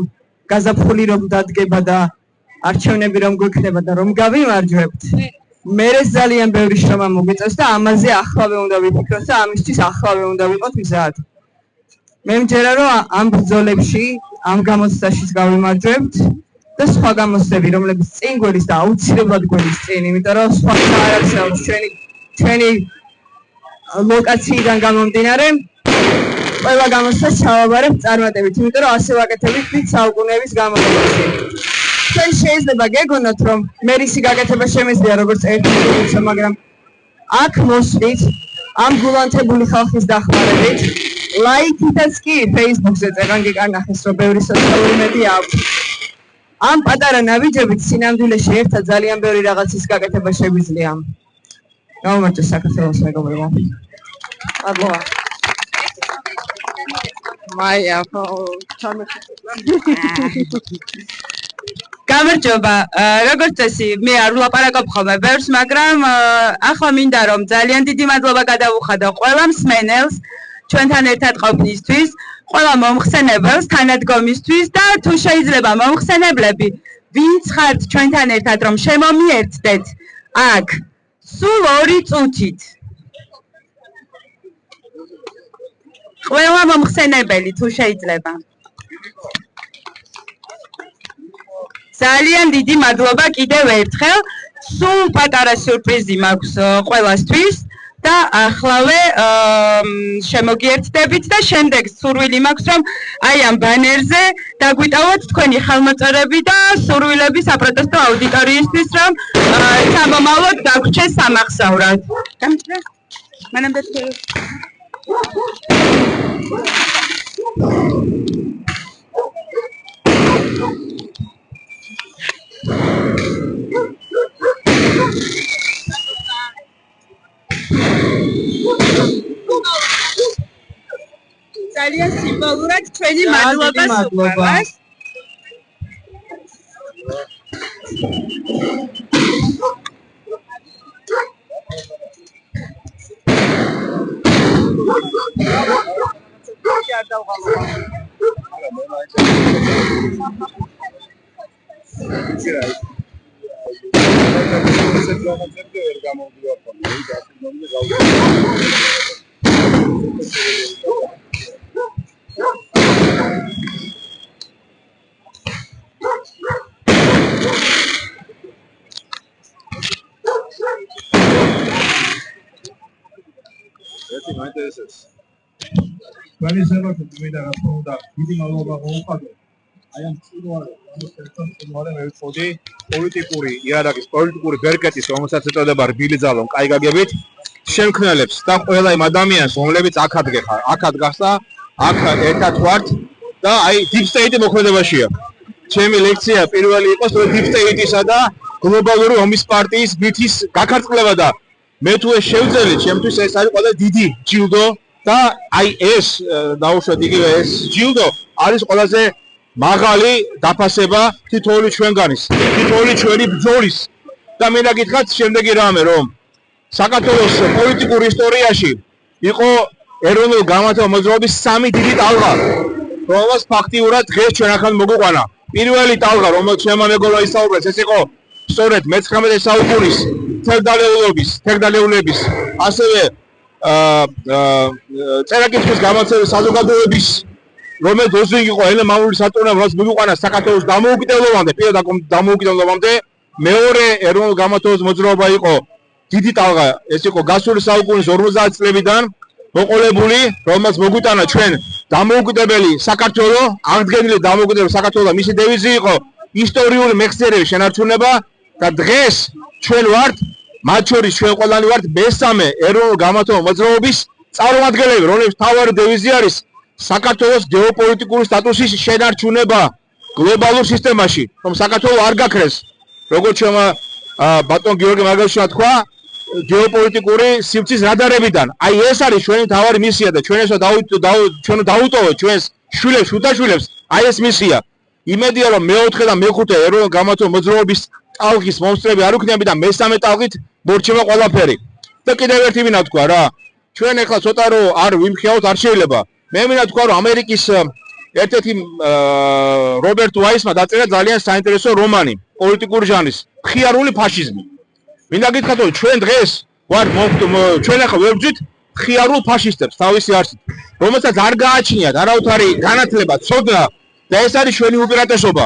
გაზაფხული რომ დადგება და არჩევნები რომ გვექნება და რომ გავიმარჯვებთ. მერე ძალიან ბევრი შრომა მომიწევს და ამაზე ახლავე უნდა ვიფიქროთ და ამისთვის ახლავე უნდა ვიყოთ მზად. მე მჯერა რომ ამ ბრძოლებში, ამ გამოცდაშიც გავიმარჯვებთ და სხვა გამოცდები, რომლებიც წინ გველის და აუცილებლად გველის წინ, იმიტომ რომ სხვა არ არსებობს ჩვენი ლოკაციიდან გამომდინარე, ყველა გამოცდას ჩავაბარებთ წარმატებით, იმიტომ რომ ასე ვაკეთებით ვით საუკუნეების განმავლობაში. ჩვენ შეიძლება გეგონოთ, რომ მე რისი გაკეთება შემეძლია როგორც ერთი პროდუცია, მაგრამ აქ მოსვით ამ გულანთებული ხალხის დახმარებით ლაიქითაც კი Facebook-ზე წერან გეკარნახეს რომ ბევრი სოციალური მედია აქვს. ამ პატარა ნაბიჯებით სინამდვილეში ერთად ძალიან ბევრი რაღაცის გაკეთება შეგვიძლია. გამომართოს საქართველოს მეგობრებო. მადლობა. მაია, გამარჯობა. როგორც წესი, მე არ ვლაპარაკობ ხოლმე ბევრს, მაგრამ ახლა მინდა რომ ძალიან დიდი მადლობა გადავუხადო ყველა მსმენელს ჩვენთან ერთად ყოფნისთვის, ყველა მომხსენებელს თანადგომისთვის და თუ შეიძლება მომხსენებლები, ვინც ხართ ჩვენთან ერთად რომ შემომიერთდეთ აქ სულ 2 წუთით. ყველა მომხსენებელი თუ შეიძლება. ძალიან დიდი მადლობა კიდევ ერთხელ. სულ პატარა სიურპრიზი მაქვს ყველასთვის დაახლავე შემოგიერთდებით და შემდეგ სურვილი მაქვს რომ აი ამ ბანერზე დაგვიტოვოთ თქვენი ხელმოწერები და სურვილები საპროტესტო აუდიტორიისთვის რომ სამომავლოდ დაგვრჩეს სამახსოვრად. გამიჩნდა? მანამდე ძალიან სიმბოლურად ჩვენი მადლობა სულყვარს. Pani Sebastian, mi da raconta, დიდი მადლობა მოუხადო. აი ამ წინვალე მე ვწოდი პოლიტიკური იარაღის პოლიტიკური ბერკეტის, რომელსაც ეწოდება რბილი ძალონ, კაი გაგებით შემქმნელებს და ყველა იმ ადამიანს, რომლებიც აქ გახსა, აქ ერთად ვართ და აი deep state მოქმედებაშია. ჩემი ლექცია პირველი იყო სწორედ deep state-ისა და გლობალური ომის პარტიის მითის გაქარწყლება და მე თუ ეს შევძელი, ჩემთვის ეს არის ყველა დიდი ჯილდო და აი ეს დაუშვათ იგივე ეს ჯილდო არის ყველაზე მაღალი დაფასება თითოეული ჩვენგანის, თითოეული ჩვენი ბრძოლის და მინდა გითხრათ შემდეგი რამე რომ საქართველოს პოლიტიკურ ისტორიაში იყო ეროვნულ გამართულ მოძრაობის 3 დიდი ტალღა, რომელსაც ფაქტიურად დღეს ჩვენ ახლა მოგვიყვანა. პირველი ტალღა, რომელსაც ჩემმა მეგობრებმა ისაუბრეს, ეს იყო სწორედ მე-19 საუკუნის თერგდალეულების, ასევე წერაკითხვის გამოცემის საზოგადოების რომელიც დოზინგი იყო ელემენტური სატურნე, რომელიც მოგვიყვანა საქართველოს დამოუკიდებლობამდე, პირველ დამოუკიდებლობამდე, მეორე ეროვნულ გამართულ მოძრაობა იყო დიდი ტალღა, ეს იყო გასული საუკუნის 50 წლებიდან მოყოლებული, რომელსაც მოგვიტანა ჩვენ დამოუკიდებელი საქართველო, აღდგენილი დამოუკიდებელი საქართველო და მისი დევიზი იყო ისტორიული მეხსიერების შენარჩუნება და დღეს ჩვენ ვართ მათ შორის ჩვენ ყველანი ვართ მესამე ეროვნულ გამართულ მოძრაობის წარმომადგენლები, რომლებიც მთავარი დევიზი არის საქართველოს გეოპოლიტიკური სტატუსის შენარჩუნება გლობალურ სისტემაში, რომ საქართველო არ გაქრეს, როგორც ჩვენმა ბატონ გიორგი მარგალიშვილმა თქვა, გეოპოლიტიკური სივრცის რადარებიდან. აი ეს არის ჩვენი მთავარი მისია და ჩვენ ესა დავუტოვოთ ჩვენს შვილებს, შვილებს, აი ეს მისია. იმედია რომ მე-4 და მე-5 ეროვნულ გამართულ მოძრაობის ტალღის მომსწრები არ უქნები და მესამე ტალღით მორჩება ყველაფერი. და კიდევ ერთი მინდა თქვა რა, ჩვენ ახლა ცოტა რო არ ვიმხიაოთ არ შეიძლება. მე მინდა თქვა რომ ამერიკის ერთ-ერთი რობერტ ვაისმა დაწერა ძალიან საინტერესო რომანი პოლიტიკური ჟანრის მხიარული ფაშიზმი. მინდა გითხრათ რომ ჩვენ დღეს ვართ ჩვენ ახლა ვებრძვით მხიარულ ფაშისტებს თავისი არსით, რომელსაც არ გააჩნიათ არავითარი განათლება, ცოდნა და ეს არის ჩვენი უპირატესობა.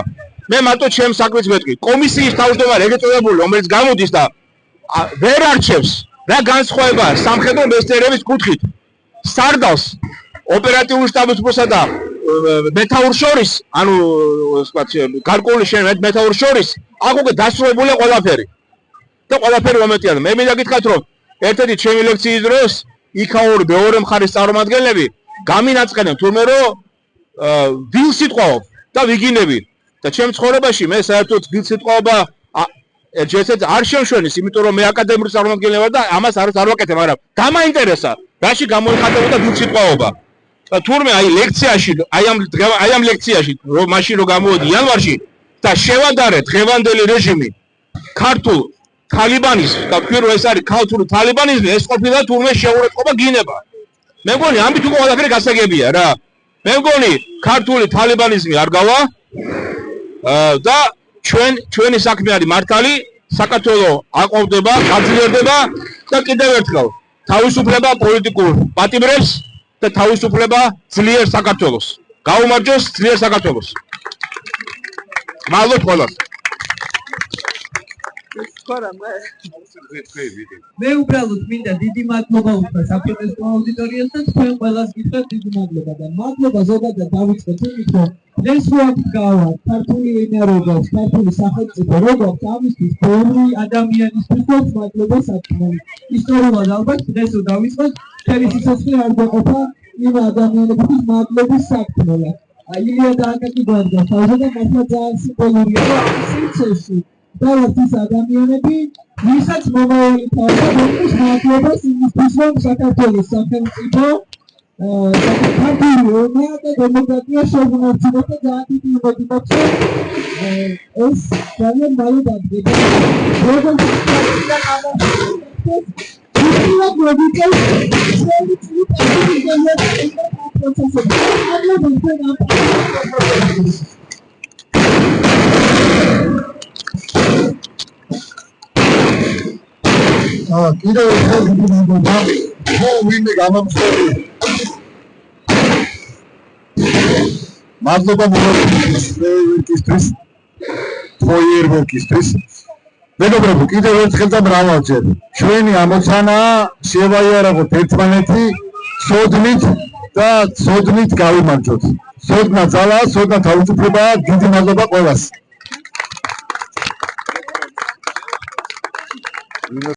მე მარტო ჩემს საქმეს ვეთქვი. კომისიის თავმჯდომარე ეგრეთ წოდებული, რომელიც გამოდის და ვერ არჩევს რა განსხვავება სამხედრო მეცნიერების კუთხით სარდალს ოპერატიული შტაბის უფროსსა და მეთაურს შორის, ანუ ვთქვათ, გარკვეული მეთაურს შორის, აქ უკვე დასრულებულია ყველაფერი. და ყველაფერი მომენტია. მე მინდა გითხრათ რომ ერთ-ერთი ჩემი ლექციის დროს იქაური მეორე მხარის წარმომადგენლები გამინაწყენენ თურმე რომ დილ სიტყვაობ და ვიგინები და ჩემ ცხოვრებაში მე საერთოდ დილ სიტყვაობა ერთ-ერთ არ შემშვენის, იმიტომ რომ მე აკადემიური წარმომადგენელი ვარ და ამას არ ვაკეთებ, მაგრამ გამაინტერესა, რაში გამოიხატებოდა დილ სიტყვაობა. თურმე აი ლექციაში, აი ამ ლექციაში, მაშინ რომ გამოვედი იანვარში და შევადარე დღევანდელი რეჟიმი ქართულ თალიბანიზმს და პირველ ეს არის ქართული თალიბანიზმი, ეს ყოფილა თურმე შეურაცხყოფა გინება. მე მგონი ამით უკვე ყველაფერი გასაგებია რა. მე მგონი ქართული თალიბანიზმი არ გავა და ჩვენი საქმე არის მართალი, საქართველო აყვავდება, გაძლიერდება და კიდევ ერთხელ თავისუფლება პოლიტიკურ პატიმრებს და თავისუფლება ძლიერ საქართველოს. გაუმარჯოს ძლიერ საქართველოს. მადლობ ყველას. მე უბრალოდ მინდა დიდი მადლობა უთხრა საფრთხესო აუდიტორიას და თქვენ ყველას გითხრათ დიდი მადლობა და მადლობა ზოგადად დავიწყოთ იმით რომ დღეს რო აქ გავართ ქართული ენა როგორც ქართული სახელმწიფო როგორც ამისთვის ბევრი ადამიანისთვის გვაქვს მადლობა საქმე ისტორიულად ალბათ დღეს რო დავიწყოთ მთელი სიცოცხლე არ გვეყოფა იმ ადამიანებისთვის მადლობის საქმეა ილია და აკაკი გვარდა თავზე და მართლა ძალიან სიმბოლურია რომ ამ სივრცეში დავართ ის ადამიანები, ვისაც მომავალი თავის მადლობას იმისთვის, რომ საქართველოს სახელმწიფო ქართული ენა და დემოკრატია შეგვიმართება და ძალიან დიდი იმედი მაქვს, ეს ძალიან მალე დადგება. როგორც და კიდევ ერთხელ მადლობა ვინმე გამომწვევი მადლობა მოგვიწევისთვის ფოიერვერკისთვის მეგობრებო კიდევ ერთხელ და მრავალჯერ ჩვენი ამოცანა შევაიარაღოთ ერთმანეთი სოდნით და სოდნით გავიმარჯვოთ სოდნა ძალაა სოდნა თავისუფლებაა დიდი მადლობა ყველას